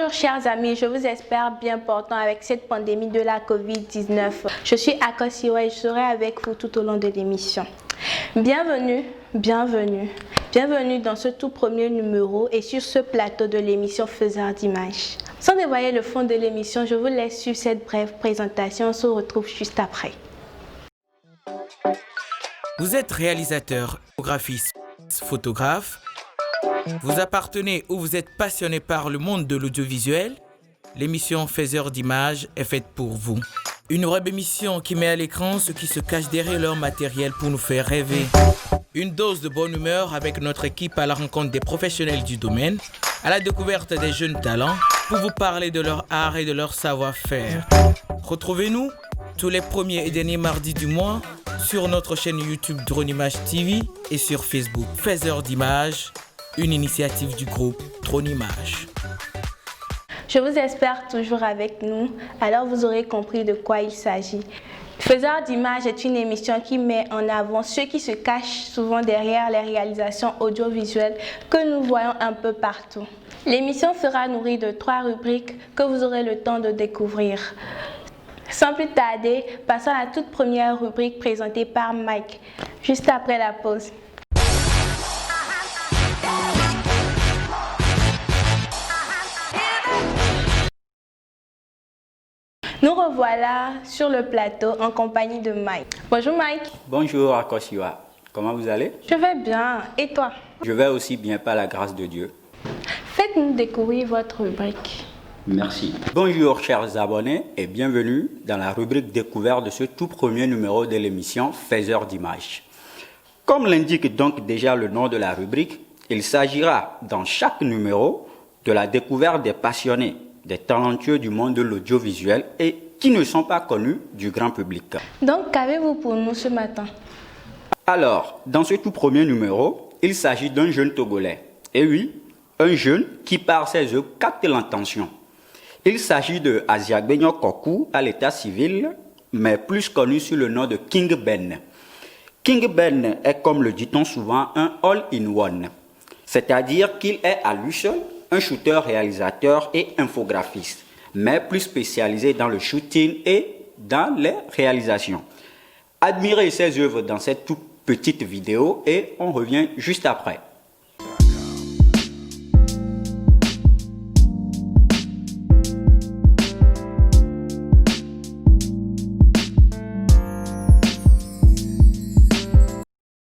Bonjour chers amis, je vous espère bien portant avec cette pandémie de la Covid-19. Je suis Akosiwa et je serai avec vous tout au long de l'émission. Bienvenue dans ce tout premier numéro et sur ce plateau de l'émission Faiseur d'images. Sans dévoiler le fond de l'émission, je vous laisse suivre cette brève présentation. On se retrouve juste après. Vous êtes réalisateur, graphiste, photographe. Vous appartenez ou vous êtes passionné par le monde de l'audiovisuel. L'émission Faiseur d'images est faite pour vous. Une web émission qui met à l'écran ceux qui se cachent derrière leur matériel pour nous faire rêver. Une dose de bonne humeur avec notre équipe à la rencontre des professionnels du domaine, à la découverte des jeunes talents, pour vous parler de leur art et de leur savoir-faire. Retrouvez-nous tous les premiers et derniers mardis du mois sur notre chaîne YouTube Drone Image TV et sur Facebook. Faiseur d'images, une initiative du groupe Drone Image. Je vous espère toujours avec nous, alors vous aurez compris de quoi il s'agit. Faiseur d'images est une émission qui met en avant ceux qui se cachent souvent derrière les réalisations audiovisuelles que nous voyons un peu partout. L'émission sera nourrie de 3 rubriques que vous aurez le temps de découvrir. Sans plus tarder, passons à la toute première rubrique présentée par Mike, juste après la pause. Nous revoilà sur le plateau en compagnie de Mike. Bonjour Mike. Bonjour Akosiwa, comment vous allez? Je vais bien, et toi? Je vais aussi bien par la grâce de Dieu. Faites-nous découvrir votre rubrique. Merci. Bonjour chers abonnés et bienvenue dans la rubrique découverte de ce tout premier numéro de l'émission Faiseur d'images. Comme l'indique donc déjà le nom de la rubrique, il s'agira dans chaque numéro de la découverte des passionnés, des talentueux du monde de l'audiovisuel et qui ne sont pas connus du grand public. Donc, qu'avez-vous pour nous ce matin? Alors, dans ce tout premier numéro, il s'agit d'un jeune Togolais. Et oui, un jeune qui par ses œuvres capte l'attention. Il s'agit de Asiagbenyo Kokou à l'état civil, mais plus connu sous le nom de King Ben. King Ben est, comme le dit-on souvent, un all-in-one. C'est-à-dire qu'il est à lui seul un shooter, réalisateur et infographiste, mais plus spécialisé dans le shooting et dans les réalisations. Admirez ses œuvres dans cette toute petite vidéo et on revient juste après.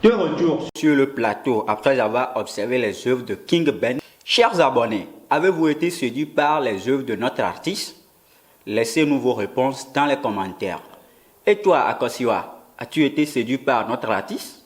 De retour sur le plateau après avoir observé les œuvres de King Ben. Chers abonnés, avez-vous été séduits par les œuvres de notre artiste? Laissez-nous vos réponses dans les commentaires. Et toi, Akosiwa, as-tu été séduit par notre artiste?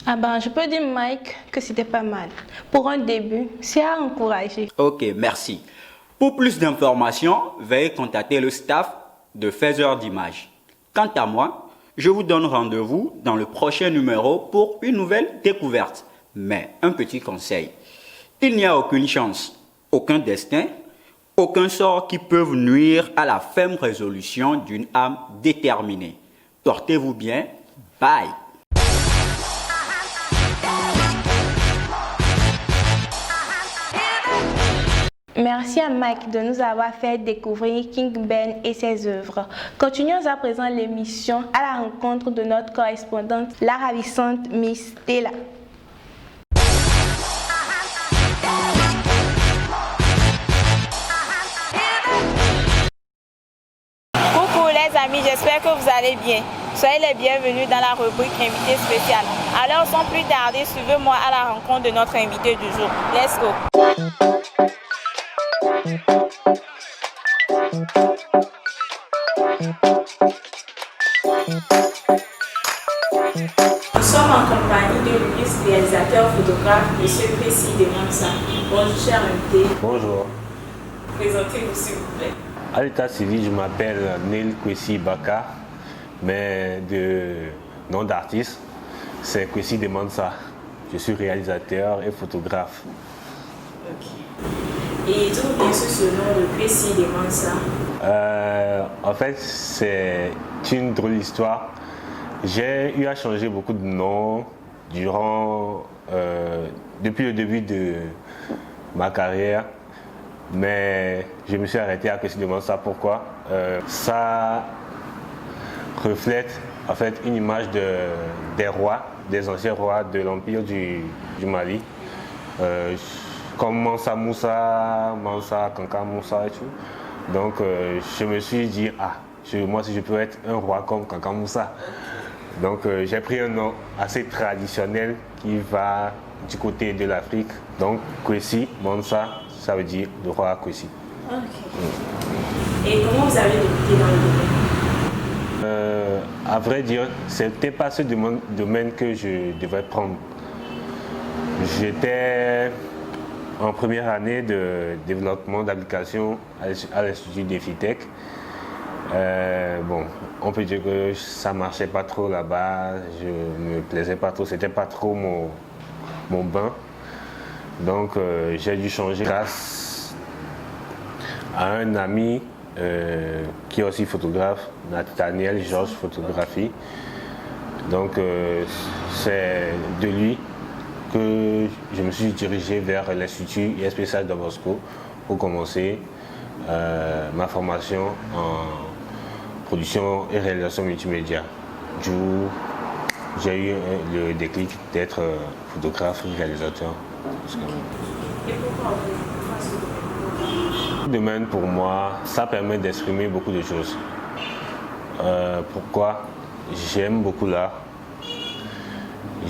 Je peux dire Mike que c'était pas mal. Pour un début, c'est à encourager. Ok, merci. Pour plus d'informations, veuillez contacter le staff de Faiseur d'images. Quant à moi, je vous donne rendez-vous dans le prochain numéro pour une nouvelle découverte. Mais un petit conseil. Il n'y a aucune chance, aucun destin, aucun sort qui peut nuire à la ferme résolution d'une âme déterminée. Portez-vous bien. Bye. Merci à Mike de nous avoir fait découvrir King Ben et ses œuvres. Continuons à présent l'émission à la rencontre de notre correspondante, la ravissante Miss Stella. Coucou les amis, j'espère que vous allez bien. Soyez les bienvenus dans la rubrique invité spécial. Alors sans plus tarder, suivez-moi à la rencontre de notre invité du jour. Let's go. Nous sommes en compagnie de l'illustre réalisateur photographe M. Kwesi Demansa. Bonjour cher invité. Bonjour. Présentez-vous s'il vous plaît. À l'état civil, je m'appelle Neil Kwesi Baka, mais de nom d'artiste, c'est Kwesi Demansa. Je suis réalisateur et photographe. Ok. Et d'où vient ce nom de Kwesi Demansa? En fait, c'est une drôle d'histoire. J'ai eu à changer beaucoup de noms depuis le début de ma carrière. mais je me suis arrêté à Kwesi de Mansa. Pourquoi? Ça reflète en fait une image des rois, des anciens rois de l'Empire du Mali, comme Mansa Moussa, Mansa Kanka Moussa et tout. Donc je me suis dit, moi si je peux être un roi comme Kanka Moussa. Donc j'ai pris un nom assez traditionnel qui va du côté de l'Afrique. Donc Kwesi Mansa, ça veut dire le roi Kwesi. Ok. Et comment vous avez débuté dans le domaine? À vrai dire, c'était pas ce domaine que je devais prendre. J'étais en première année de développement d'applications à l'Institut d'Efitech. On peut dire que ça marchait pas trop là-bas, je me plaisais pas trop, c'était pas trop mon bain. Donc j'ai dû changer grâce à un ami qui est aussi photographe, Nathaniel Georges Photographie. Donc c'est de lui que je me suis dirigé vers l'Institut ISP Don Bosco pour commencer ma formation en production et réalisation multimédia. D'où j'ai eu le déclic d'être photographe et réalisateur. Et pourquoi Le domaine pour moi, ça permet d'exprimer beaucoup de choses. Pourquoi? J'aime beaucoup l'art.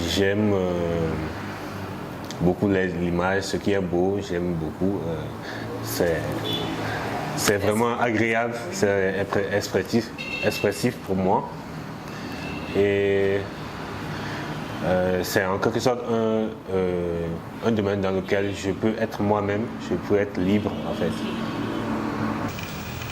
J'aime beaucoup l'image, ce qui est beau, j'aime beaucoup. C'est vraiment agréable, c'est expressif pour moi. Et c'est en quelque sorte un domaine dans lequel je peux être moi-même, je peux être libre en fait.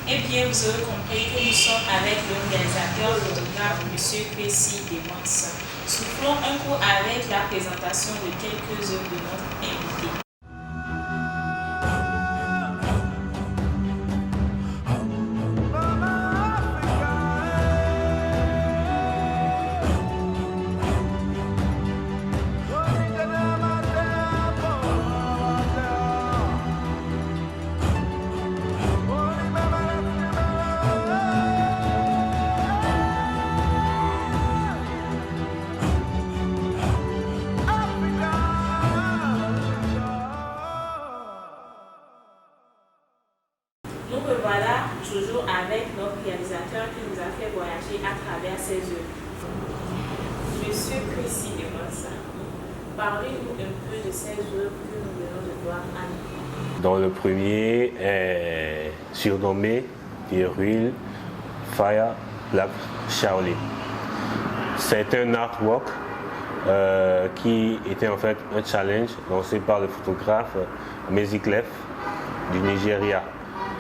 Eh bien, vous aurez compris que nous sommes avec le réalisateur photographe M. Kwesi de Mansa. Soufflons un coup avec la présentation de quelques œuvres de notre invité. Nous revoilà toujours avec notre réalisateur qui nous a fait voyager à travers ses œuvres. Monsieur Kwesi de Mansa, parlez-nous un peu de ces œuvres que nous venons de voir à nous. Dans le premier est surnommé Viril Fire Black Shaolin. C'est un artwork qui était en fait un challenge lancé par le photographe Meziklef du Nigeria,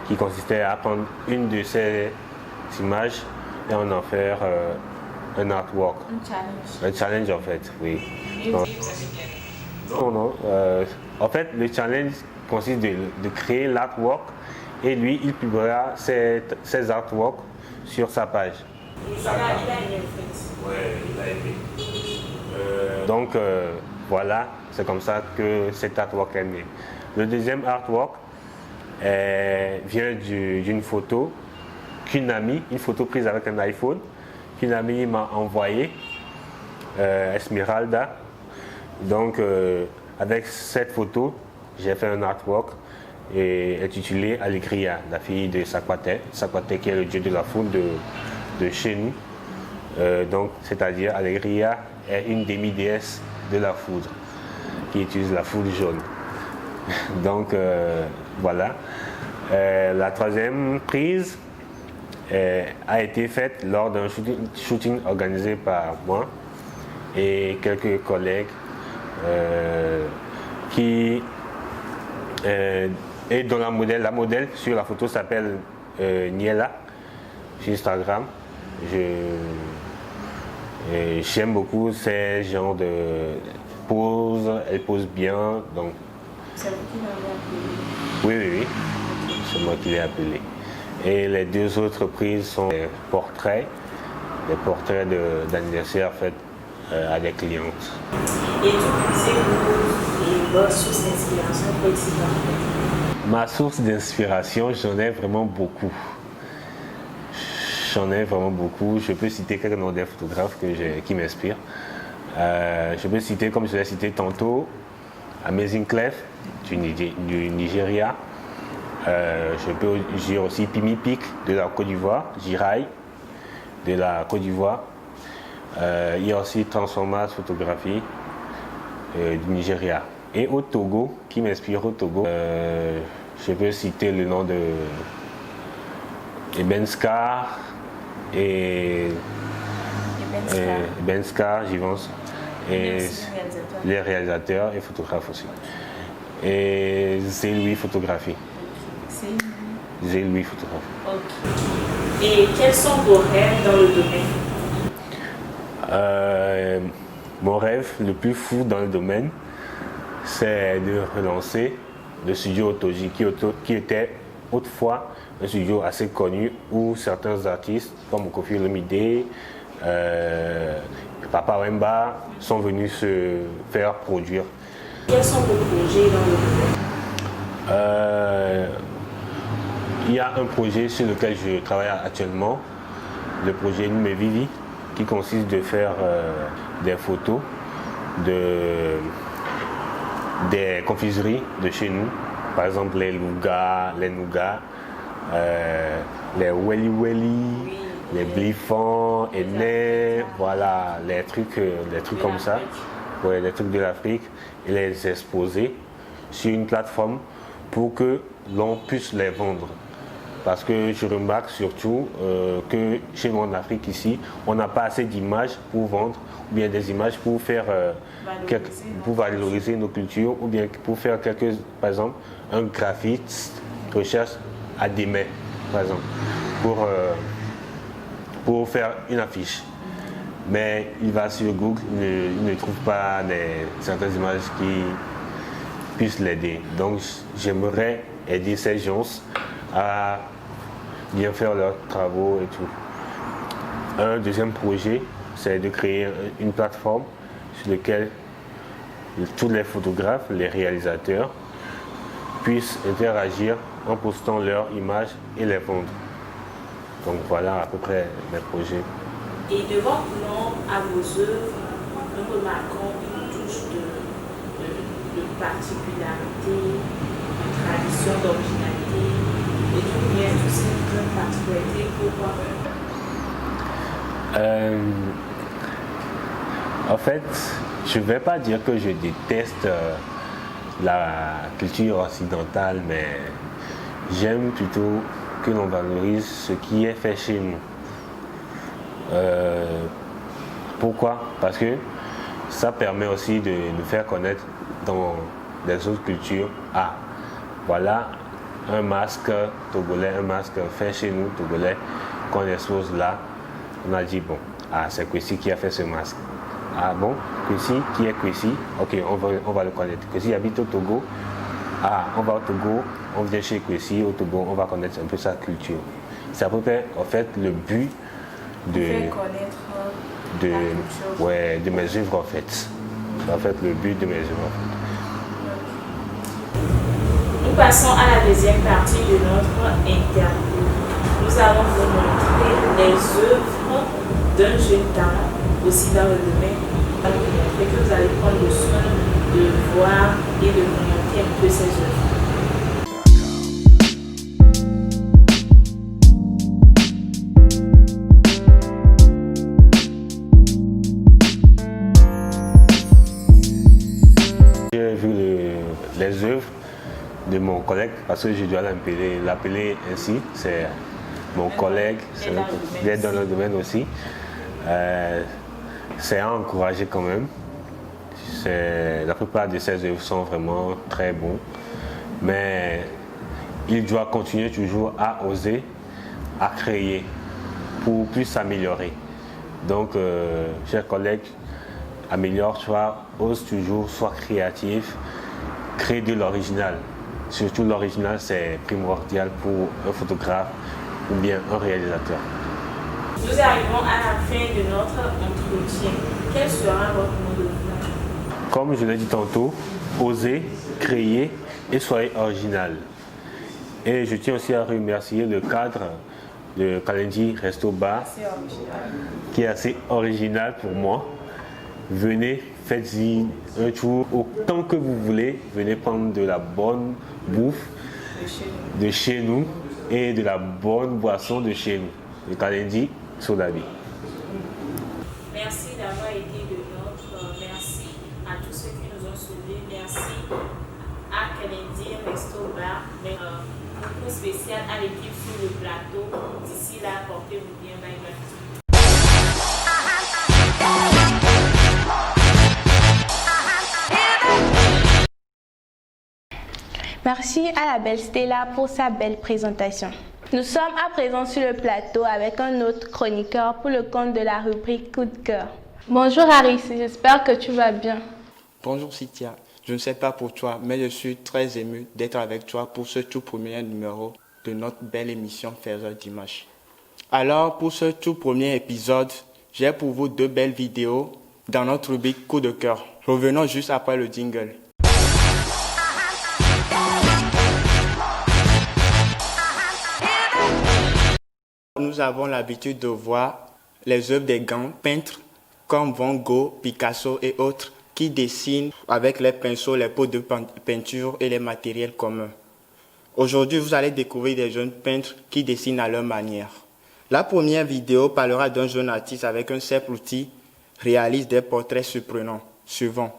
qui consistait à prendre une de ces images et en faire un artwork. Un challenge. Un challenge en fait, oui. Et Non. vous dites que ça, c'est bien. Non. En fait, le challenge consiste de créer l'artwork et lui, il publiera ses artworks sur sa page. Et ça, il a aimé le fait. Oui, il a aimé. Donc voilà, c'est comme ça que cet artwork est né. Le deuxième artwork vient d'une photo qu'une amie, une photo prise avec un iPhone, qu'une amie m'a envoyée, Esmeralda. Donc avec cette photo, j'ai fait un artwork intitulé Alegria, la fille de Sakwate qui est le dieu de la foudre de chez nous. Donc c'est-à-dire Alegria est une demi-déesse de la foudre qui utilise la foudre jaune. Donc voilà. La troisième prise a été faite lors d'un shooting organisé par moi et quelques collègues et dont la modèle sur la photo s'appelle Niela sur Instagram. J'aime beaucoup ces genres de poses, elle pose bien. Donc. C'est vous qui m'avez appelé. Oui. C'est moi qui l'ai appelé. Et les deux autres prises sont des portraits d'anniversaire faits à des clientes. Et tout puisez-vous votre source d'inspiration pour être Ma source d'inspiration, j'en ai vraiment beaucoup. Je peux citer quelques noms des photographes qui m'inspirent. Je peux citer, comme je l'ai cité tantôt, Amazing Clef du Nigeria. Je peux dire aussi Pimi Pic de la Côte d'Ivoire, Jirai de la Côte d'Ivoire. Il y a aussi Transformers Photographie du Nigeria. Et au Togo, qui m'inspire au Togo, je peux citer le nom de Eben Scar et Ben Scar, j'y pense, et les réalisateurs et photographes aussi. Et Zé-Louis Photographie. Zé-Louis Photographie. Ok. Et quels sont vos rêves dans le domaine? Mon rêve le plus fou dans le domaine, c'est de relancer le studio Otoji qui était autrefois un studio assez connu où certains artistes comme Kofi Olomide, Papa Wemba sont venus se faire produire. Quels sont vos projets dans le domaine? Il y a un projet sur lequel je travaille actuellement, le projet Nume Vivi, qui consiste de faire des photos des confiseries de chez nous, par exemple les nougats, les welly welly, les blifons, et voilà, les trucs comme ça, ouais, les trucs de l'Afrique, et les exposer sur une plateforme pour que l'on puisse les vendre. Parce que je remarque surtout que chez nous en Afrique ici, on n'a pas assez d'images pour vendre, ou bien des images pour faire pour valoriser nos cultures, ou bien pour faire par exemple, un graphiste recherche à des mains, par exemple, pour faire une affiche. Mais il va sur Google, il ne trouve pas certaines images qui puissent l'aider. Donc j'aimerais aider ces gens à bien faire leurs travaux et tout. Un deuxième projet, c'est de créer une plateforme sur laquelle tous les photographes, les réalisateurs puissent interagir en postant leurs images et les vendre. Donc voilà à peu près mes projets. Et de votre nom à vos œuvres, nous remarquons une touche de particularité, de tradition, d'originalité. Et d'où vient toute cette particularité? Pourquoi? En fait, je ne vais pas dire que je déteste la culture occidentale, mais j'aime plutôt que l'on valorise ce qui est fait chez nous. Pourquoi? Parce que ça permet aussi de nous faire connaître dans les autres cultures. Ah, voilà un masque togolais, un masque fait chez nous, togolais, qu'on expose là. On a dit, bon, ah, c'est Kwesi qui a fait ce masque. Ah bon, Kwesi, qui est Kwesi? Ok, on va le connaître. Kwesi habite au Togo. Ah, on va au Togo, on vient chez Kwesi, au Togo, on va connaître un peu sa culture. C'est à peu près, en fait, le but de mes œuvres, en fait. C'est en fait le but de mes œuvres, en fait. Nous passons à la deuxième partie de notre interview. Nous allons vous montrer les œuvres d'un jeune talent aussi dans le domaine. Nous allons vous montrer que vous allez prendre le soin de voir et de commenter un peu ces œuvres. J'ai vu les œuvres de mon collègue, parce que je dois l'appeler ainsi, c'est mon collègue, il est dans le domaine aussi. C'est à encourager quand même. La plupart de ses œuvres sont vraiment très bons, mais il doit continuer toujours à oser, à créer pour plus s'améliorer. Donc, chers collègues, améliore-toi, ose toujours, sois créatif, crée de l'original. Surtout l'original, c'est primordial pour un photographe ou bien un réalisateur. Nous arrivons à la fin de notre entretien. Quel sera votre mot de fin? Comme je l'ai dit tantôt, osez, créer et soyez original. Et je tiens aussi à remercier le cadre de Kalendi Resto Bar, qui est assez original pour moi. Venez, faites-y un tour autant que vous voulez. Venez prendre de la bonne bouffe de chez nous et de la bonne boisson de chez nous. Le Kalendi Sodabi. Merci d'avoir été de notre. Merci à tous ceux qui nous ont suivis. Merci à Kalendi Resto Bar. Beaucoup spécial à l'équipe sur le plateau. D'ici là, portez-vous bien. Bye bye. Merci à la belle Stella pour sa belle présentation. Nous sommes à présent sur le plateau avec un autre chroniqueur pour le compte de la rubrique Coup de cœur. Bonjour Harris, j'espère que tu vas bien. Bonjour Cynthia, je ne sais pas pour toi, mais je suis très ému d'être avec toi pour ce tout premier numéro de notre belle émission Faiseurs d'images. Alors pour ce tout premier épisode, j'ai pour vous 2 belles vidéos dans notre rubrique Coup de cœur. Revenons juste après le jingle. Nous avons l'habitude de voir les œuvres des grands peintres comme Van Gogh, Picasso et autres qui dessinent avec les pinceaux, les pots de peinture et les matériels communs. Aujourd'hui, vous allez découvrir des jeunes peintres qui dessinent à leur manière. La première vidéo parlera d'un jeune artiste avec un simple outil réalise des portraits surprenants. Suivant.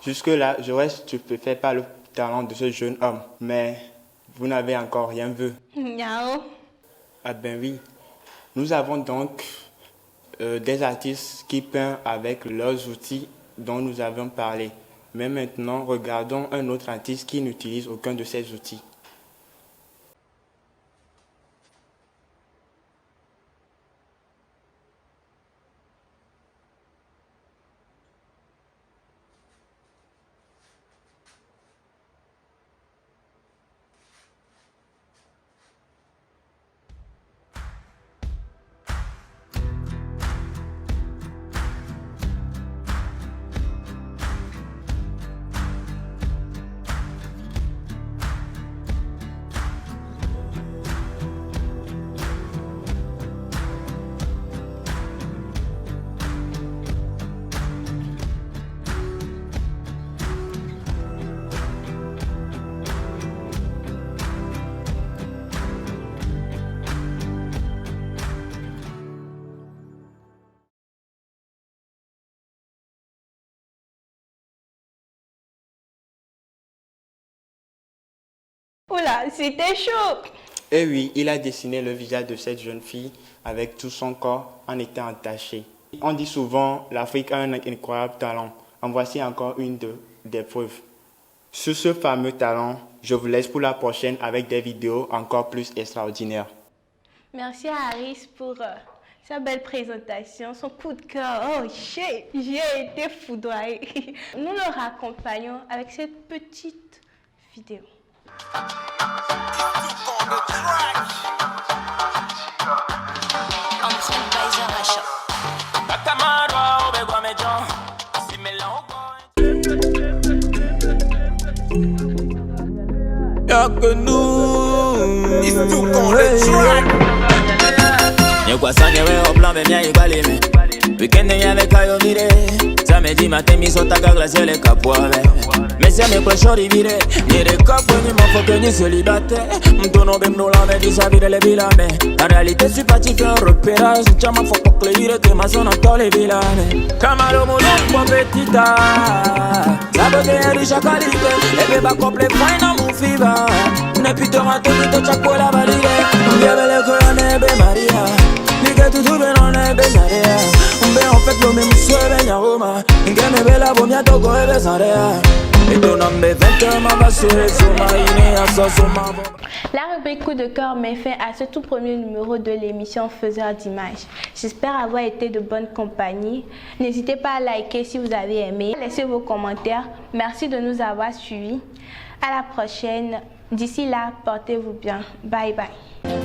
Jusque-là, je reste stupéfait par le talent de ce jeune homme, mais vous n'avez encore rien vu. Miaou. Ah ben oui, nous avons donc des artistes qui peignent avec leurs outils dont nous avons parlé. Mais maintenant, regardons un autre artiste qui n'utilise aucun de ces outils. Oula, c'était chaud. Et oui, il a dessiné le visage de cette jeune fille avec tout son corps en étant entaché. On dit souvent l'Afrique a un incroyable talent. En voici encore une des preuves. Sur ce fameux talent, je vous laisse pour la prochaine avec des vidéos encore plus extraordinaires. Merci à Harris pour sa belle présentation, son coup de cœur. Oh shit, j'ai été foudroyée. Nous le raccompagnons avec cette petite vidéo. Y'a que nous, it's tout qu'on le track. Y'a quoi ça, y'a un plan, mais bien, y'a pas les mains. Weekend avec Ayomire. Samedi matin, mi sota glacier les capoave. Mais c'est mes proches riviré. Ni de cap, ni mon faut que ni célibataire. M'tono bem no la di savire les vilame. En réalité, je suis parti faire un repérage. Chama faut pas clé de ma zone dans les vilame. Camaro moulon, pour petita. Ça veut dire riche à qualité. Et bébé complet, fine à mon fiva. Ne puis te rater, te chaque la valide. On vient avec le colonel Bé Maria. Ligue tout tout bien on est Bézaria. On fait en fait le même souhait bien Roma. Ingame bella bomia togo et Bézaria. Et ton nom est 20 ma basse sur ma iné à sa soma. La rubrique coup de cœur met fin à ce tout premier numéro de l'émission Faiseur d'images. J'espère avoir été de bonne compagnie. N'hésitez pas à liker si vous avez aimé. Laissez vos commentaires. Merci de nous avoir suivis. À la prochaine. D'ici là, portez-vous bien. Bye bye.